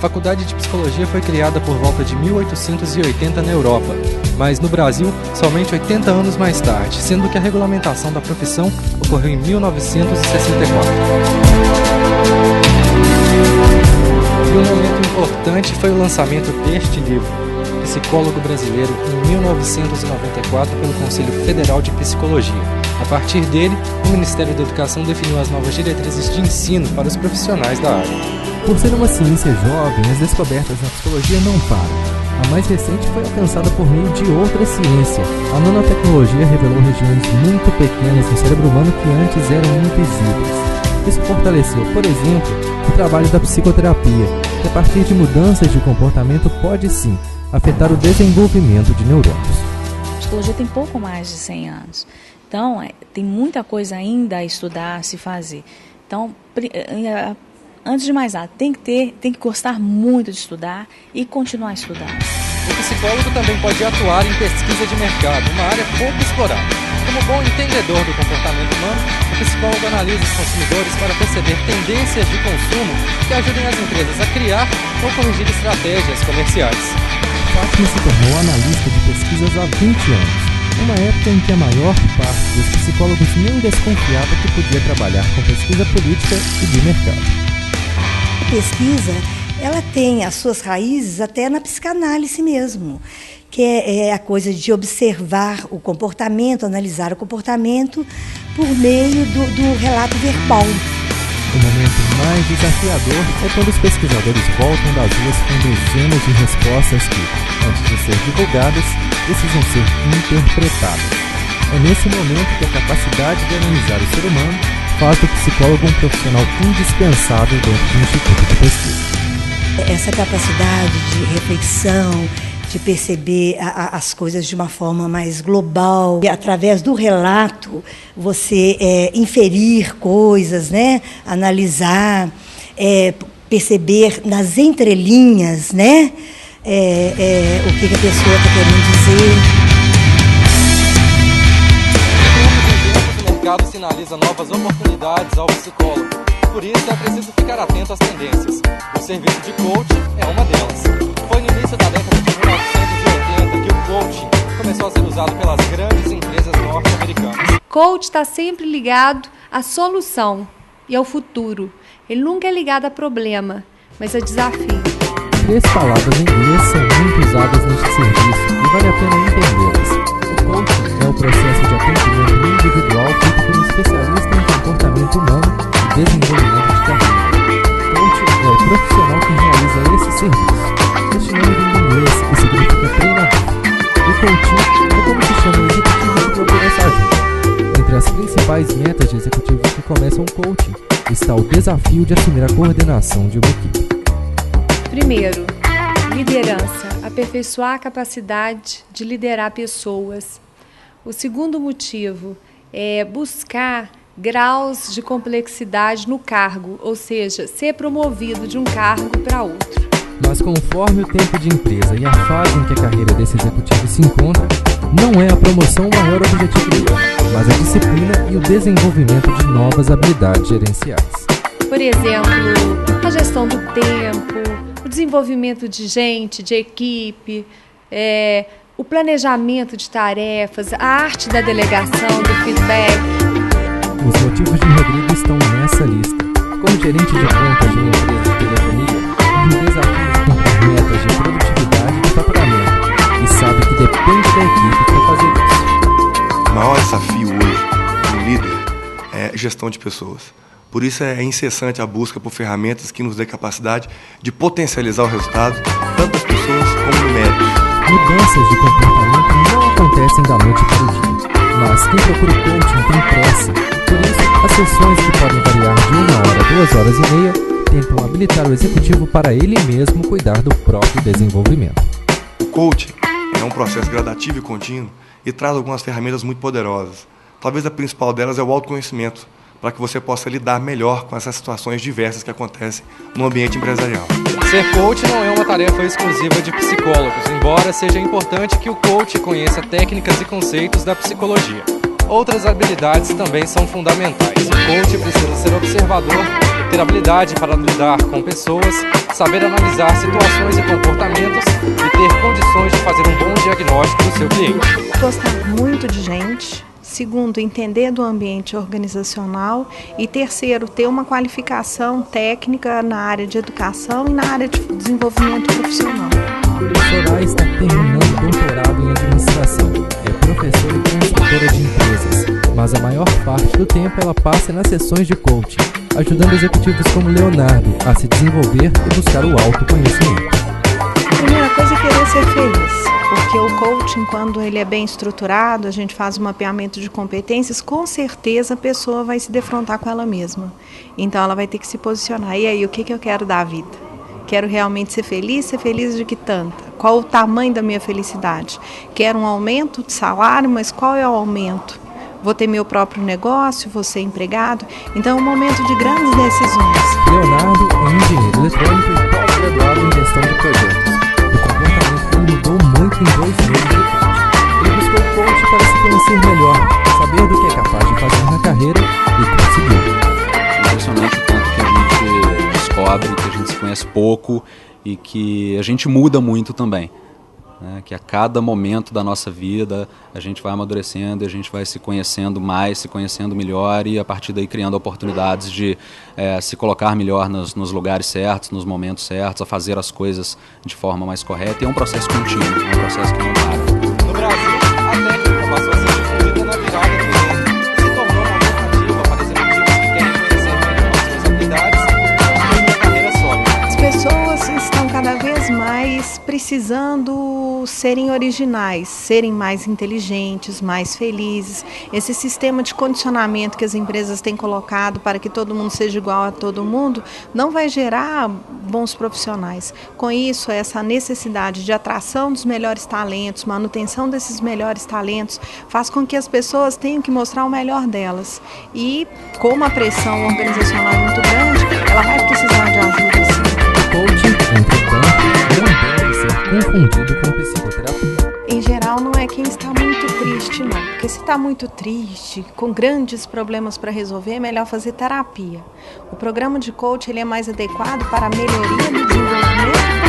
faculdade de psicologia foi criada por volta de 1880 na Europa, mas no Brasil somente 80 anos mais tarde, sendo que a regulamentação da profissão ocorreu em 1964. E um momento importante foi o lançamento deste livro, Psicólogo Brasileiro, em 1994 pelo Conselho Federal de Psicologia. A partir dele, o Ministério da Educação definiu as novas diretrizes de ensino para os profissionais da área. Por ser uma ciência jovem, as descobertas na psicologia não param. A mais recente foi alcançada por meio de outra ciência. A nanotecnologia revelou regiões muito pequenas no cérebro humano que antes eram invisíveis. Isso fortaleceu, por exemplo, o trabalho da psicoterapia, que a partir de mudanças de comportamento pode sim afetar o desenvolvimento de neurônios. A psicologia tem pouco mais de 100 anos. Então, tem muita coisa ainda a estudar, a se fazer. Então, antes de mais nada, tem que gostar muito de estudar e continuar a estudar. O psicólogo também pode atuar em pesquisa de mercado, uma área pouco explorada. Como bom entendedor do comportamento humano, o psicólogo analisa os consumidores para perceber tendências de consumo que ajudem as empresas a criar ou corrigir estratégias comerciais. Fátima se tornou analista de pesquisas há 20 anos. Uma época em que a maior parte dos psicólogos nem desconfiava que podia trabalhar com pesquisa política e de mercado. A pesquisa, ela tem as suas raízes até na psicanálise mesmo, que é a coisa de observar o comportamento, analisar o comportamento por meio do relato verbal. O momento mais desafiador é quando os pesquisadores voltam das ruas com dezenas de respostas que, antes de ser divulgadas, precisam ser interpretadas. É nesse momento que a capacidade de analisar o ser humano faz do psicólogo um profissional indispensável dentro de um instituto de pesquisa. Essa capacidade de reflexão, de perceber as coisas de uma forma mais global. E através do relato, você inferir coisas, né? Analisar, perceber nas entrelinhas, né? O que a pessoa está querendo dizer. O mercado sinaliza novas oportunidades ao psicólogo. Por isso é preciso ficar atento às tendências. O serviço de coaching é uma delas. Foi no início da década de 1980 que o coaching começou a ser usado pelas grandes empresas norte-americanas. Coach está sempre ligado à solução e ao futuro. Ele nunca é ligado a problema, mas a desafio. 3 palavras em inglês são muito usadas neste serviço e vale a pena entendê-las. O coaching é o processo de atendimento individual feito por um especialista em comportamento humano e desenvolvimento de carreira. Coaching é o profissional que realiza esse serviço. Este nome vem do inglês e significa treinador. O coaching é como se chama o executivo que procura essa ajuda. Entre as principais metas de executivos que começam o coaching está o desafio de assumir a coordenação de uma equipe. Primeiro, liderança, aperfeiçoar a capacidade de liderar pessoas. O segundo motivo é buscar graus de complexidade no cargo, ou seja, ser promovido de um cargo para outro. Mas conforme o tempo de empresa e a fase em que a carreira desse executivo se encontra, não é a promoção o maior objetivo dele, mas a disciplina e o desenvolvimento de novas habilidades gerenciais. Por exemplo, a gestão do tempo, o desenvolvimento de gente, de equipe, o planejamento de tarefas, a arte da delegação, do feedback. Os motivos de Rodrigo estão nessa lista. Como gerente de contas de uma empresa de telefonia, ele desafia cumprir metas de produtividade e faturamento e sabe que depende da equipe para fazer isso. O maior desafio hoje do líder é gestão de pessoas. Por isso é incessante a busca por ferramentas que nos dê capacidade de potencializar o resultado, tanto das pessoas como do médico. Mudanças de comportamento não acontecem da noite para o dia, mas quem procura o coaching tem pressa. Por isso, as sessões que podem variar de 1 hora a 2 horas e meia tentam habilitar o executivo para ele mesmo cuidar do próprio desenvolvimento. O coaching é um processo gradativo e contínuo e traz algumas ferramentas muito poderosas. Talvez a principal delas é o autoconhecimento, para que você possa lidar melhor com essas situações diversas que acontecem no ambiente empresarial. Ser coach não é uma tarefa exclusiva de psicólogos, embora seja importante que o coach conheça técnicas e conceitos da psicologia. Outras habilidades também são fundamentais. O coach precisa ser observador, ter habilidade para lidar com pessoas, saber analisar situações e comportamentos e ter condições de fazer um bom diagnóstico do seu cliente. Gostar muito de gente. Segundo, entender do ambiente organizacional. E terceiro, ter uma qualificação técnica na área de educação e na área de desenvolvimento profissional. Soraya está terminando o doutorado em administração. É professora e consultora de empresas, mas a maior parte do tempo ela passa nas sessões de coaching, ajudando executivos como Leonardo a se desenvolver e buscar o autoconhecimento. A primeira coisa é querer ser feliz, porque o coaching, quando ele é bem estruturado, a gente faz um mapeamento de competências, com certeza a pessoa vai se defrontar com ela mesma. Então ela vai ter que se posicionar. E aí, o que eu quero da vida? Quero realmente ser feliz de que tanta? Qual o tamanho da minha felicidade? Quero um aumento de salário, mas qual é o aumento? Vou ter meu próprio negócio, vou ser empregado? Então é um momento de grandes decisões. Leonardo é engenheiro eletrônico e pós-graduado em gestão de projetos. O comportamento dele mudou muito em 2 meses de coaching. Ele buscou o coaching para se conhecer melhor, saber do que é capaz de fazer na carreira e conseguiu. Impressionante o tanto que a gente descobre, que a gente se conhece pouco e que a gente muda muito também. Que a cada momento da nossa vida a gente vai amadurecendo e a gente vai se conhecendo mais, se conhecendo melhor e a partir daí criando oportunidades de se colocar melhor nos lugares certos, nos momentos certos, a fazer as coisas de forma mais correta. E é um processo contínuo, é um processo que não para. No Brasil, a técnica passou a ser difundida na virada do milênio e se tornou uma alternativa para executivos que querem conhecer melhor suas habilidades e construir uma carreira sólida. As pessoas estão cada vez mais precisando serem originais, serem mais inteligentes, mais felizes. Esse sistema de condicionamento que as empresas têm colocado para que todo mundo seja igual a todo mundo não vai gerar bons profissionais. Com isso, essa necessidade de atração dos melhores talentos, manutenção desses melhores talentos, faz com que as pessoas tenham que mostrar o melhor delas. E, como a pressão organizacional é muito grande, ela vai precisar de ajuda, sim. O coaching, entretanto, não deve ser confundido com psicoterapia. Em geral, não é quem está muito triste, não. Porque se está muito triste, com grandes problemas para resolver, é melhor fazer terapia. O programa de coaching ele é mais adequado para a melhoria do desenvolvimento